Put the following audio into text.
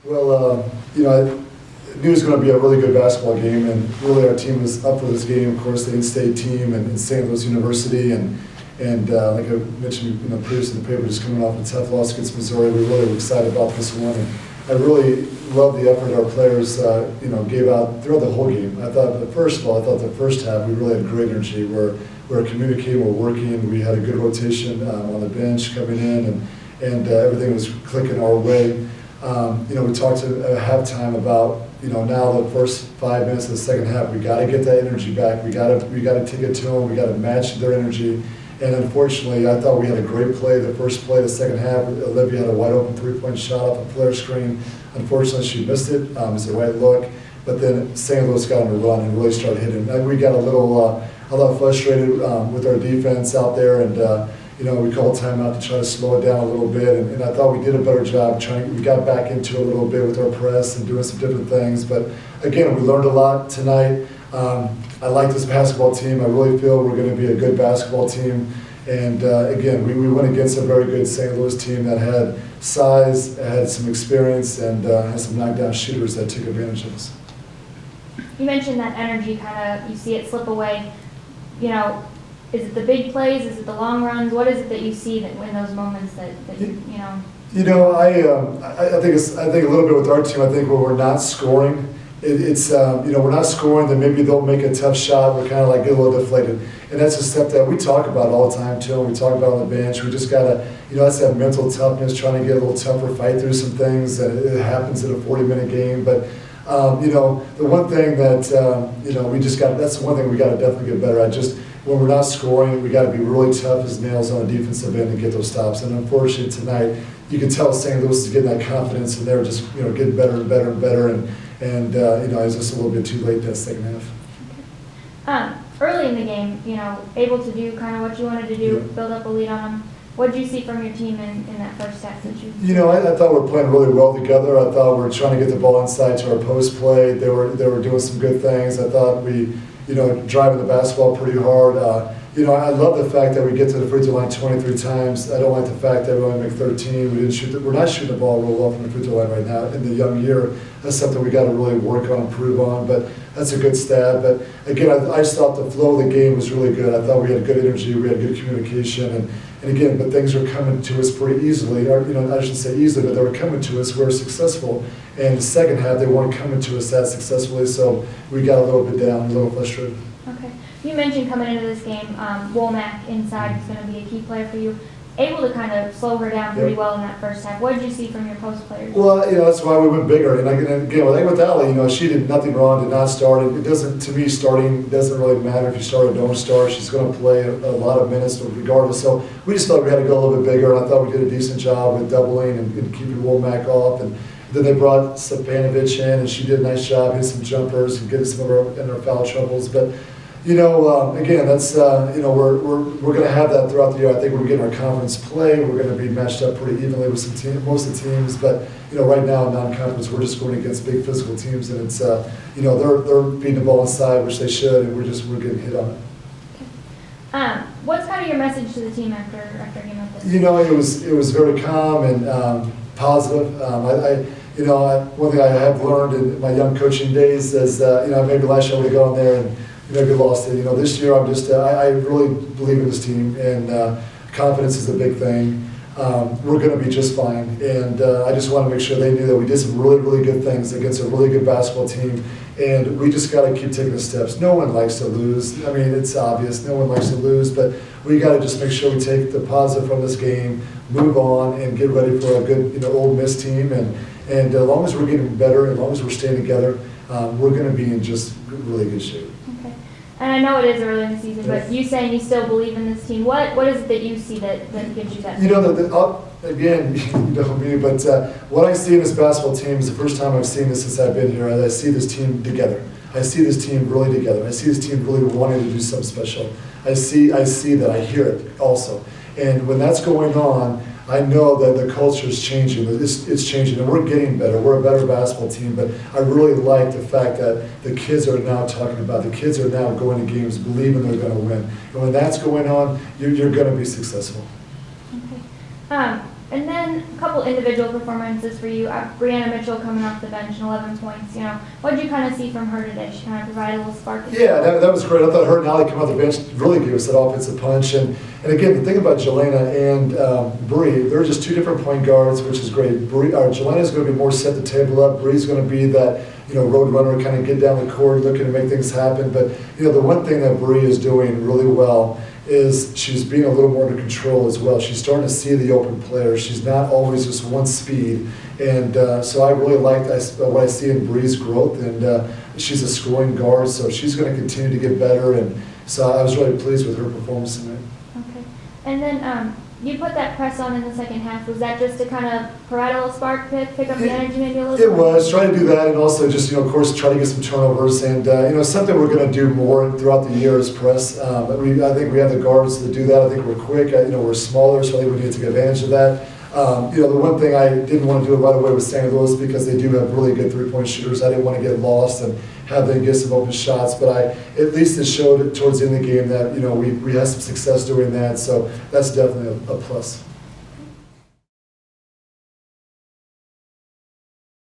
Well, I knew it was going to be a really good basketball game, and really our team was up for this game. Of course, the in-state team and St. Louis University, and like I mentioned, previously in the paper, just coming off a tough loss against Missouri, we really were excited about this one. And I really loved the effort our players, gave out throughout the whole game. I thought the first half we really had great energy. We're communicating, we're working. We had a good rotation on the bench coming in, and everything was clicking our way. We talked at halftime about, now the first 5 minutes of the second half, we got to get that energy back. We got to take it to them. We got to match their energy. And unfortunately, I thought we had a great play. The first play, the second half, Olivia had a wide open three-point shot off a flare screen. Unfortunately, she missed it. It was the right look. But then St. Louis got on a run and really started hitting. And we got a little frustrated with our defense out there, and we called timeout to try to slow it down a little bit. And I thought we did a better job we got back into it a little bit with our press and doing some different things. But again, we learned a lot tonight. I like this basketball team. I really feel we're going to be a good basketball team. And again, we went against a very good St. Louis team that had size, had some experience, and had some knockdown shooters that took advantage of us. You mentioned that energy you see it slip away. Is it the big plays? Is it the long runs? What is it that you see that in those moments that you know? I think a little bit with our team. I think when we're not scoring, we're not scoring, then maybe they'll make a tough shot. We're kind of like get a little deflated, and that's a step that we talk about all the time too. And we talk about on the bench. We just gotta, that's that mental toughness, trying to get a little tougher, fight through some things. And it happens in a 40-minute game, but. The one thing that, that's the one thing we got to definitely get better at. Just when we're not scoring, we got to be really tough as nails on the defensive end and get those stops. And unfortunately tonight, you can tell St. Louis is getting that confidence, and they're just, getting better and better and better. And it was just a little bit too late that second half. Early in the game, able to do kind of what you wanted to do, build up a lead on them. What did you see from your team in that first half? I thought we were playing really well together. I thought we were trying to get the ball inside to our post play. They were doing some good things. I thought we, driving the basketball pretty hard. I love the fact that we get to the free throw line 23 times. I don't like the fact that we only make 13. We're not shooting the ball real well from the free throw line right now in the young year. That's something we got to really work on, improve on. But that's a good stat. But again, I just thought the flow of the game was really good. I thought we had good energy, we had good communication, and again, but things are coming to us pretty easily. Or, I shouldn't say easily, but they were coming to us. We were successful. And the second half, they weren't coming to us that successfully, so we got a little bit down, a little frustrated. Okay. You mentioned coming into this game, Womack inside is going to be a key player for you. Able to kind of slow her down pretty well in that first half. What did you see from your post players? Well, that's why we went bigger. And again, with Allie, she did nothing wrong, did not start. It doesn't, to me, starting doesn't really matter if you start or don't start. She's going to play a lot of minutes regardless. So we just thought we had to go a little bit bigger. And I thought we did a decent job with doubling and keeping Womack off. And then they brought Stepanovic in, and she did a nice job, hit some jumpers and getting some of her foul troubles. But again, that's we're going to have that throughout the year. I think we're getting our conference play. We're going to be matched up pretty evenly with most of the teams. But right now in non-conference, we're just going against big physical teams, and it's they're beating the ball inside, which they should, and we're getting hit on it. Okay. What's kind of your message to the team after a game like this? It was very calm and positive. One thing I have learned in my young coaching days is maybe last year I would have gone there and maybe lost it. This year I really believe in this team, and confidence is a big thing. We're going to be just fine, and I just want to make sure they knew that we did some really, really good things against a really good basketball team, and we just got to keep taking the steps. No one likes to lose. I mean, it's obvious. No one likes to lose, but we got to just make sure we take the positive from this game, move on, and get ready for a good, Ole Miss team. And as long as we're getting better, as long as we're staying together, we're going to be in just really good shape. Okay. And I know it is early in the season, but you saying you still believe in this team. What is it that you see that gives you that? Again, but what I see in this basketball team is the first time I've seen this since I've been here. I see this team together. I see this team really together. I see this team really wanting to do something special. I see that. I hear it also. And when that's going on, I know that the culture is changing. It's changing, and we're getting better. We're a better basketball team, but I really like the fact that the kids are now talking about it. The kids are now going to games believing they're going to win. And when that's going on, you're going to be successful. Okay. And then a couple individual performances for you. Brianna Mitchell coming off the bench and 11 points. You know, what did you kind of see from her today? She kind of provided a little spark. Yeah, that was great. I thought her and Allie come off the bench really gave us that offensive punch. And again, the thing about Jelena and Bree, they're just two different point guards, which is great. Jelena's going to be more set the table up. Bree's going to be that, you know, road runner, kind of get down the court, looking to make things happen. But, you know, the one thing that Bree is doing really well is she's being a little more under control as well. She's starting to see the open players. She's not always just one speed. And so I really like what I see in Bree's growth. And she's a scoring guard, so she's going to continue to get better. And so I was really pleased with her performance tonight. Okay. And then you put that press on in the second half. Was that just to kind of provide a little spark, pick up the energy maybe a little It bit? was, try to do that, and also just, you know, of course, try to get some turnovers, and, you know, something we're going to do more throughout the year is press. I think we have the guards to do that. I think we're quick, you know, we're smaller, so I think we need to take advantage of that. You know, the one thing I didn't want to do right away with St. Louis because they do have really good three-point shooters. I didn't want to get lost and have them get some open shots, but at least it showed towards the end of the game that, you know, we had some success doing that, so that's definitely a plus.